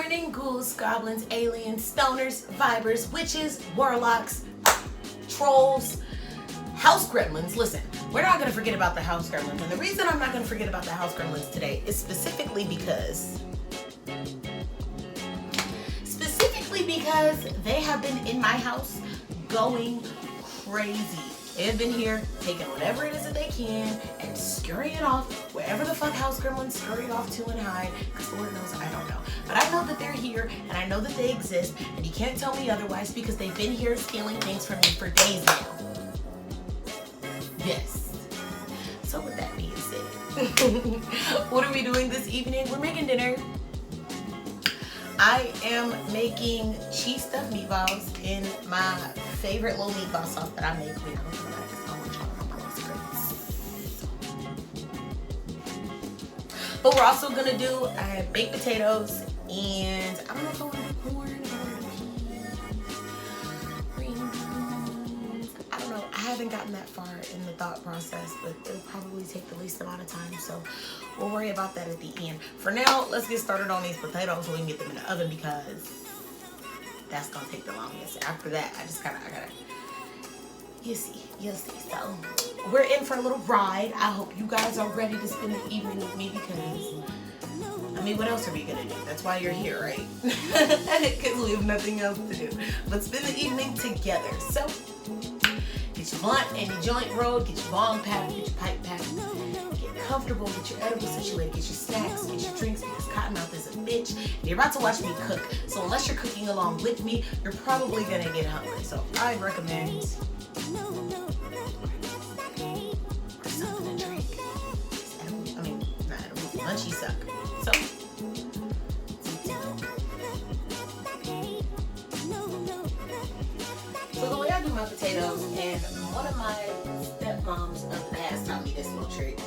morning, ghouls, goblins, aliens, stoners, vibers, witches, warlocks, trolls, house gremlins. Listen, we're not going to forget about the house gremlins. And the reason I'm not going to forget about the house gremlins today is specifically because they have been in my house going crazy. They have been here taking whatever it is that they can and scurrying off wherever the fuck house gremlins scurry off to and hide, because Lord knows I don't know. But I know that they're here and I know that they exist, and you can't tell me otherwise because they've been here stealing things from me for days now. Yes. So with that being said, what are we doing this evening? We're making dinner. I am making cheese stuffed meatballs in my favorite little meatball sauce that I make. Wait, I don't know that because I want y'all to know my little secrets. But we're also gonna do baked potatoes, and I don't know if I want to do corn, if I want to do peas, green beans. I don't know. I haven't gotten that far in the thought process, but it'll probably take the least amount of time. So we'll worry about that at the end. For now, let's get started on these potatoes so we can get them in the oven, because that's gonna take the longest. After that, I gotta, you'll see. So we're in for a little ride. I hope you guys are ready to spend the evening with me, because I mean, what else are we gonna do? That's why you're here, right? Because we have nothing else to do but spend the evening together. So get your blunt and your joint rolled, get your bong packed, get your pipe packed, get comfortable, get your edibles situated, get your snacks, get your drinks, because Cottonmouth is a bitch. And you're about to watch me cook. So unless you're cooking along with me, you're probably gonna get hungry. So I recommend something to drink. I mean, not edibles, munchies suck. So the way I do my potatoes, and one of my stepmoms of the past taught me this little trick,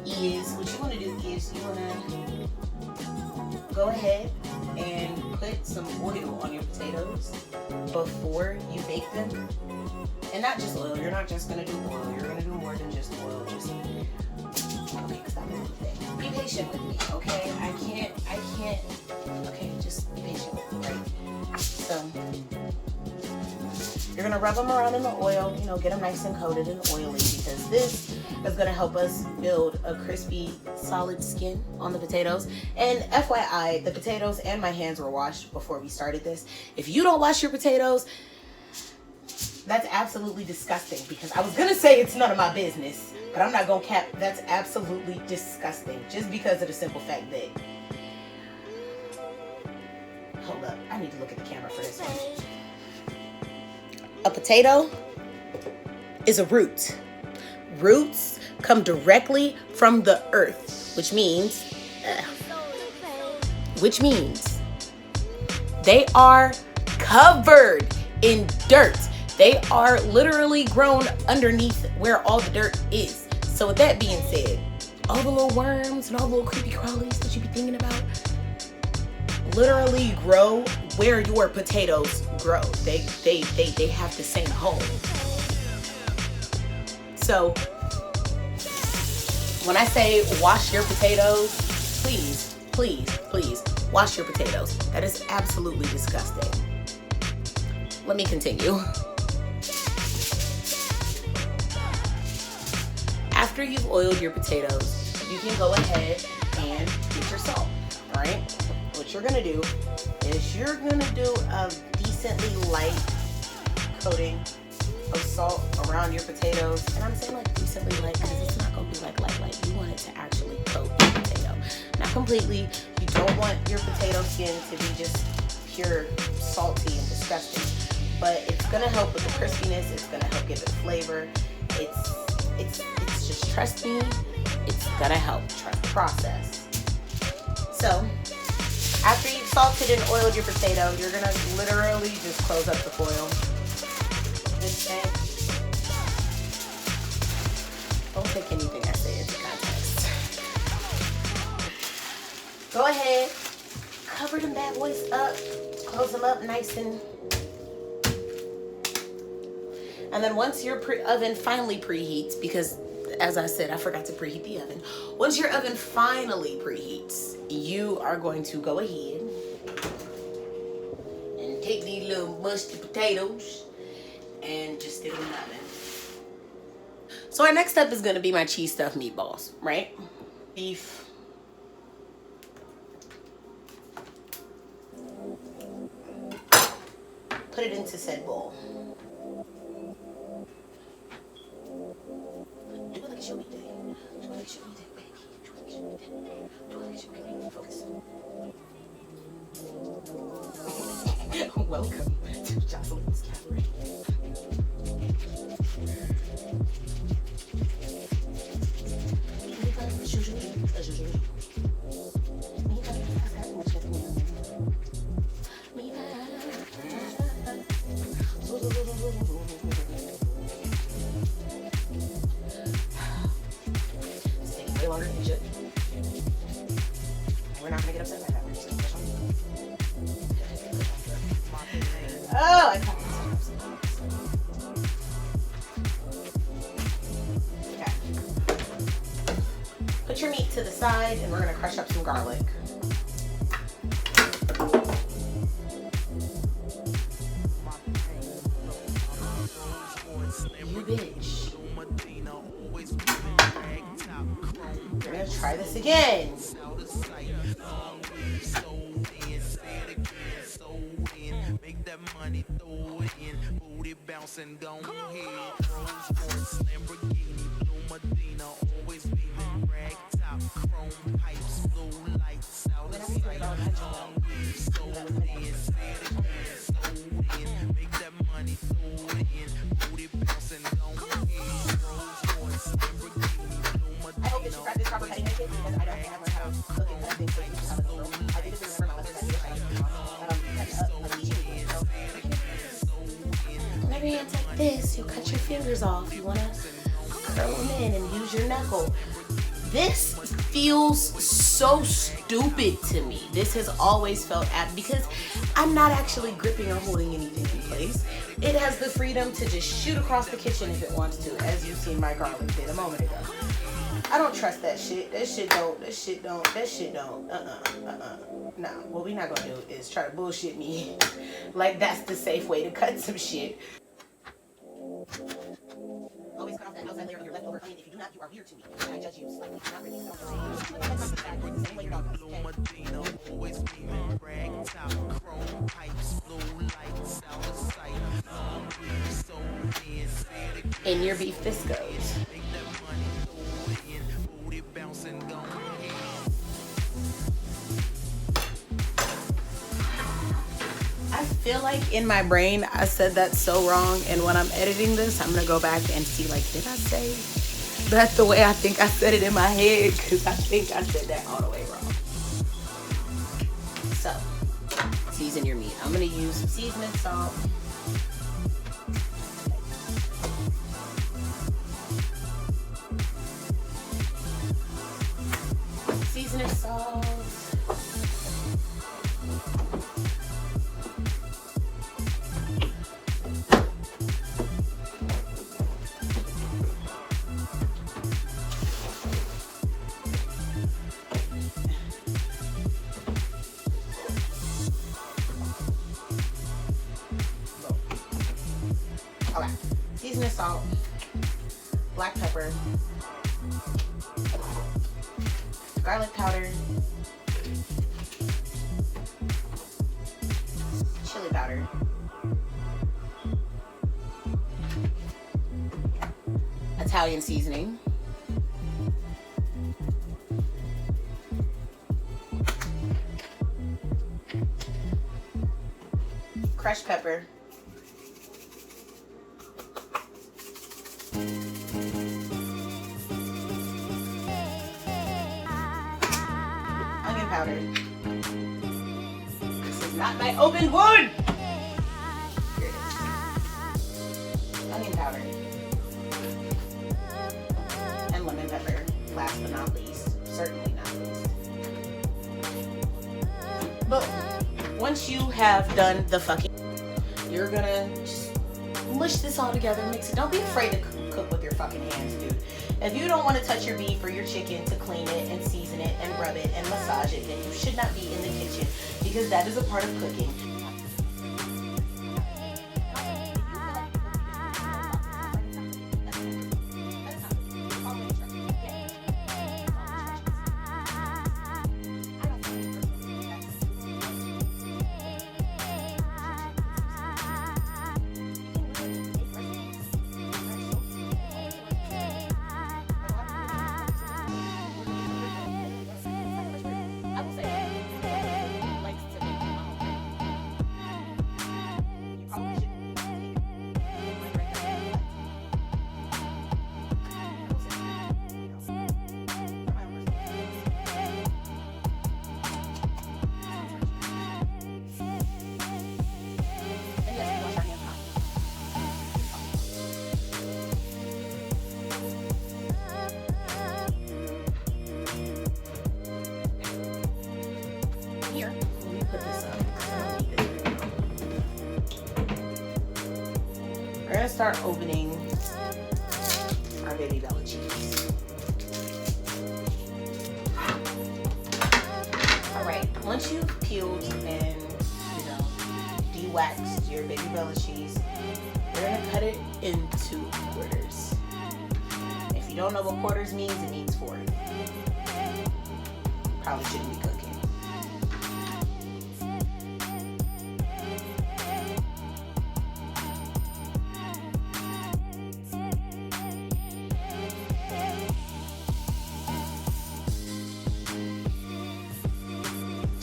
is what you want to do is you want to go ahead and put some oil on your potatoes before you bake them. And not just oil. You're not just going to do oil. You're going to do more than just oil. Just, okay, stop doing the thing. Be patient with me, okay? I can't, okay, just be patient with me, right? So you're gonna rub them around in the oil, you know, get them nice and coated and oily, because this is gonna help us build a crispy, solid skin on the potatoes. And FYI, the potatoes and my hands were washed before we started this. If you don't wash your potatoes, that's absolutely disgusting, because I was gonna say it's none of my business, but I'm not gonna cap. That's absolutely disgusting, just because of the simple fact that, hold up, I need to look at the camera for this one. A potato is a root. Roots come directly from the earth, which means they are covered in dirt. They are literally grown underneath where all the dirt is. So with that being said, all the little worms and all the little creepy crawlies that you be thinking about literally grow where your potatoes grow. They have the same home. So when I say wash your potatoes, please wash your potatoes. That is absolutely disgusting. Let me continue. After you've oiled your potatoes, you can go ahead and get your salt. All right? What you're gonna do is you're gonna do a decently light coating of salt around your potatoes. And I'm saying like decently light because it's not gonna be like light. You want it to actually coat your potato. Not completely. You don't want your potato skin to be just pure salty and disgusting. But it's gonna help with the crispiness. It's gonna help give it flavor. It's just, trust me, it's gonna help. Trust the process. So after you've salted and oiled your potato, you're gonna literally just close up the foil. This thing. Don't take anything I say into context. Go ahead, cover them bad boys up, close them up nice and then once your oven finally preheats, because as I said, I forgot to preheat the oven. Once your oven finally preheats, you are going to go ahead and take these little musty potatoes and just stick them in the oven. So our next step is going to be my cheese stuffed meatballs, right? Beef. Put it into said bowl. Do it like it's your meat day. Do it like it's your meat day, baby. Do it like it's your meat day. Do it like it's your meat day. Focus. Welcome to Jocelyn's Cabaret. It's taking way longer than it should. We're not gonna get upset by that. We're just gonna push on. Oh, I can't. Okay. Put your meat to the side, and we're gonna crush up some garlic. You bitch. We're gonna try this again. Make that money, throw it in, booty bouncing, go ahead. Rolls Royce, Lamborghini, Blue Medina, always beaming, rag top, chrome pipes, blue lights, out of sight. Sold in, said it again, sold in, make that money, throw it in, booty bouncing, go ahead. Rolls Royce, Lamborghini, Blue Medina. I hope that you got this proper cutting method because I don't think I'm learned how to cook and cut things so you just have a little. I did just remember my lesson that whenever you hands like this, you cut your fingers off. You want to curl them in and use your knuckle. This feels so stupid to me. This has always felt because I'm not actually gripping or holding anything in place. It has the freedom to just shoot across the kitchen if it wants to, as you've seen my garlic did a moment ago. I don't trust that shit. That shit don't. Nah, what we not gonna do is try to bullshit me like that's the safe way to cut some shit. Always cut off that outside layer of your leftover onion. If you do not, you are weird to me. I judge you slightly. Not really. The same way your dog does. Always beaming, rag top, chrome pipes, blue lights, out of sight. In your beef Viscos. I feel like in my brain I said that so wrong, and when I'm editing this I'm gonna go back and see, like, did I say that the way I think I said it in my head? Because I think I said that all the way wrong. So season your meat. I'm gonna use seasoning salt, seasoning salt, okay, seasoning salt, black pepper, garlic powder, chili powder, Italian seasoning, crushed pepper, onion powder. This is not my open wound! Here it is. Onion powder. And lemon pepper. Last but not least. Certainly not least. But once you have done the fucking, you're gonna just mush this all together, mix it. Don't be afraid to cook with your fucking hands, dude. If you don't want to touch your beef or your chicken to clean it and season it and rub it and massage it, then you should not be in the kitchen, because that is a part of cooking. We're gonna start opening our baby Bella cheese. All right, once you've peeled and de-waxed your baby Bella cheese, you're gonna cut it into quarters. If you don't know what quarters means, it means 4. Probably shouldn't be cooking.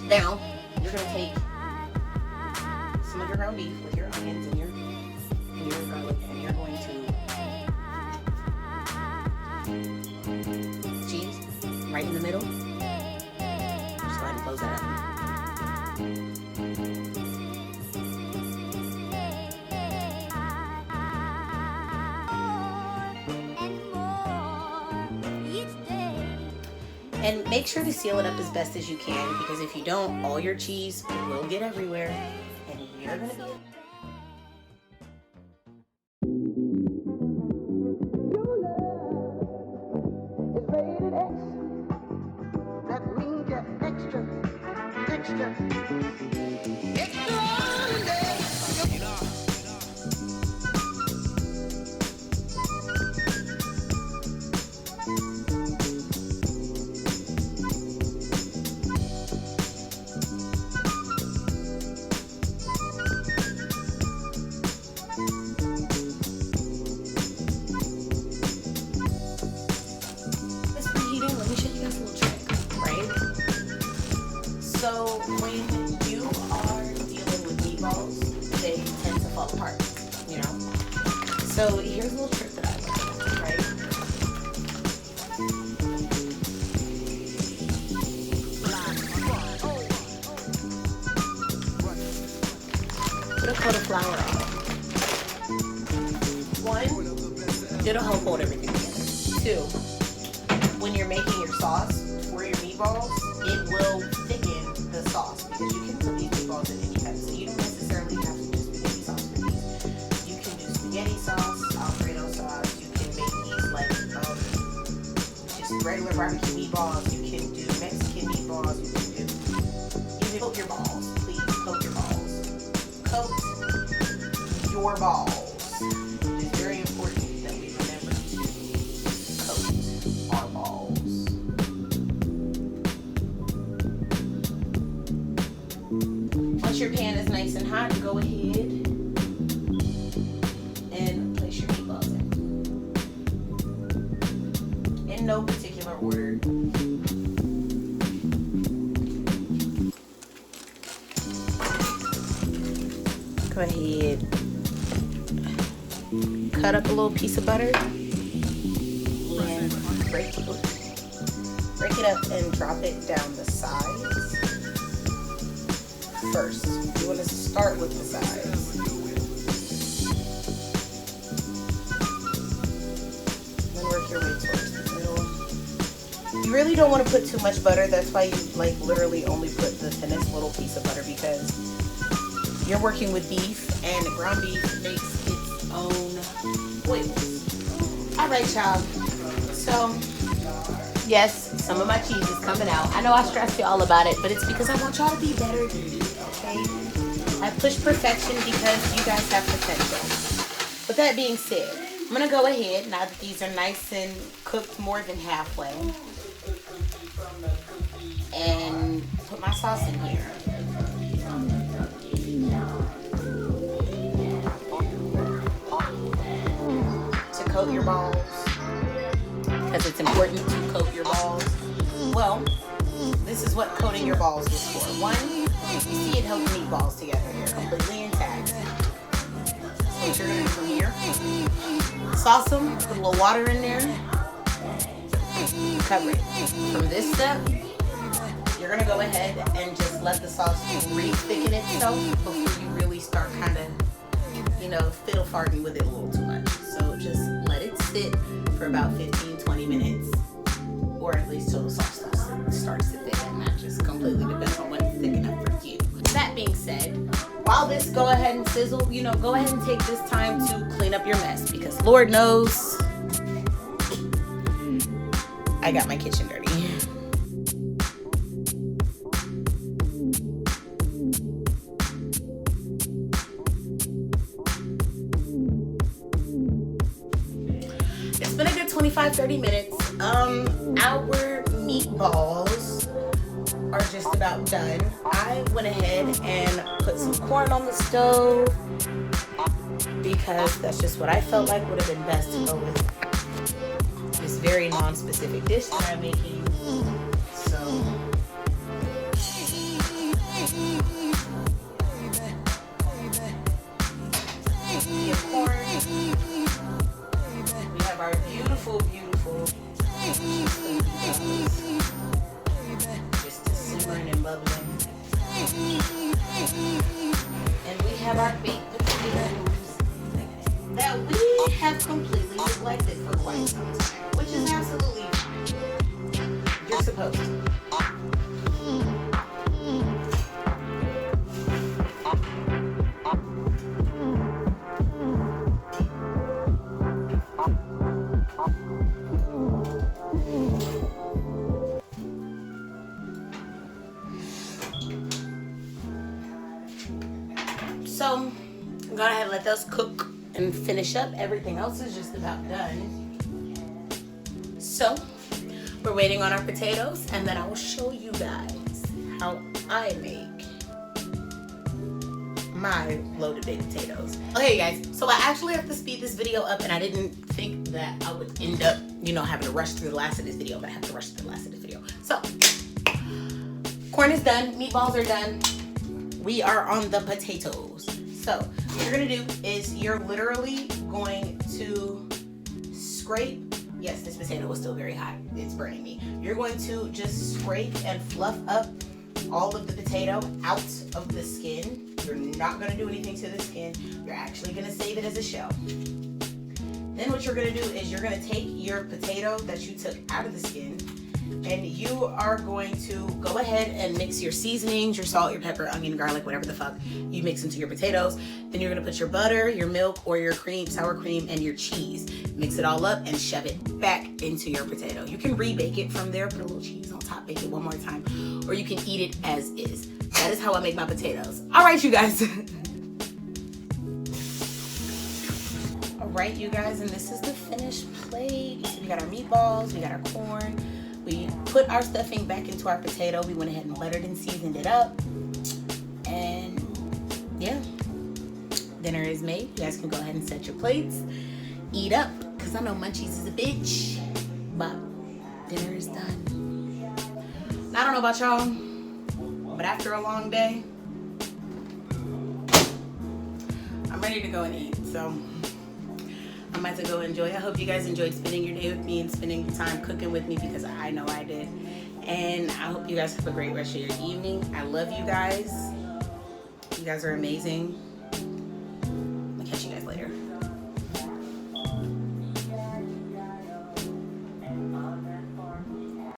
Now, you're going to take some of your ground beef with your onions and your garlic, and you're going to cheese right in the middle. Just go ahead and close that up. And make sure to seal it up as best as you can, because if you don't, all your cheese will get everywhere and you're gonna be So when you are dealing with meatballs, they tend to fall apart, you know? So here's a little trick that I learned, right? Put a coat of flour on. 1, it'll help hold everything together. 2, when you're making your sauce for your meatballs, it will thicken the sauce, because you can put these meatballs in any type. So you don't necessarily have to do spaghetti sauce for these. You can do spaghetti sauce, Alfredo sauce. You can make these like just regular barbecue meatballs. You can do Mexican meatballs. You can coat your balls. Please coat your balls. Coat your balls. It is very important that we remember to coat our balls. Once your pan is nice and hot, go ahead and place your meatballs in no particular order. Go ahead, cut up a little piece of butter and break it up and drop it down the sides. First, you want to start with the sides. Then work your way towards the middle. You really don't want to put too much butter. That's why you like literally only put the thinnest little piece of butter, because you're working with beef, and ground beef makes its own oils. All right, y'all. So, yes, some of my cheese is coming out. I know I stressed y'all about it, but it's because I want y'all to be better than me, okay? I push perfection because you guys have potential. With that being said, I'm gonna go ahead, now that these are nice and cooked more than halfway, and put my sauce in here. To coat your balls, because it's important to coat your balls. Well, this is what coating your balls is for. One, you see it held the meatballs together. They're completely intact. So what you're gonna do from here, sauce them, put a little water in there, cover it. From this step, you're gonna go ahead and just let the sauce re-thicken itself before you really start kind of, you know, fiddle farting with it a little too much. So just let it sit for about 15-20 minutes, or at least till the sauce starts to thicken. That just completely depends on when it's thick enough for you. That being said, while this go ahead and sizzle, you know, go ahead and take this time to clean up your mess, because Lord knows I got my kitchen dirty. It's been a good 25-30 minutes. Our meatballs are just about done. I went ahead and put some corn on the stove because that's just what I felt like would have been best to go with this very non-specific dish that I'm making. So we have corn. We have our beautiful just simmering and bubbling. And we have our baked potatoes that we have completely neglected for quite some time, which is absolutely fine. You're supposed to. So I'm gonna have to let those cook and finish up. Everything else is just about done. So we're waiting on our potatoes, and then I will show you guys how I make my loaded baked potatoes. Okay guys, so I actually have to speed this video up, and I didn't think that I would end up, you know, having to rush through the last of this video, but I have to rush through the last of this video. So corn is done, meatballs are done. We are on the potatoes. So what you're gonna do is you're literally going to scrape. Yes, this potato was still very hot. It's burning me. You're going to just scrape and fluff up all of the potato out of the skin. You're not gonna do anything to the skin. You're actually gonna save it as a shell. Then what you're gonna do is you're gonna take your potato that you took out of the skin, and you are going to go ahead and mix your seasonings, your salt, your pepper, onion, garlic, whatever the fuck you mix into your potatoes. Then you're gonna put your butter, your milk, or your cream, sour cream, and your cheese. Mix it all up and shove it back into your potato. You can rebake it from there, put a little cheese on top, bake it one more time, or you can eat it as is. That is how I make my potatoes. All right, you guys. All right, you guys, and this is the finished plate. So we got our meatballs, we got our corn. We put our stuffing back into our potato. We went ahead and buttered and seasoned it up. And yeah, dinner is made. You guys can go ahead and set your plates. Eat up, because I know munchies is a bitch. But dinner is done. Now, I don't know about y'all, but after a long day, I'm ready to go and eat. So I'm about to go enjoy. I hope you guys enjoyed spending your day with me and spending time cooking with me, because I know I did. And I hope you guys have a great rest of your evening. I love you guys. You guys are amazing.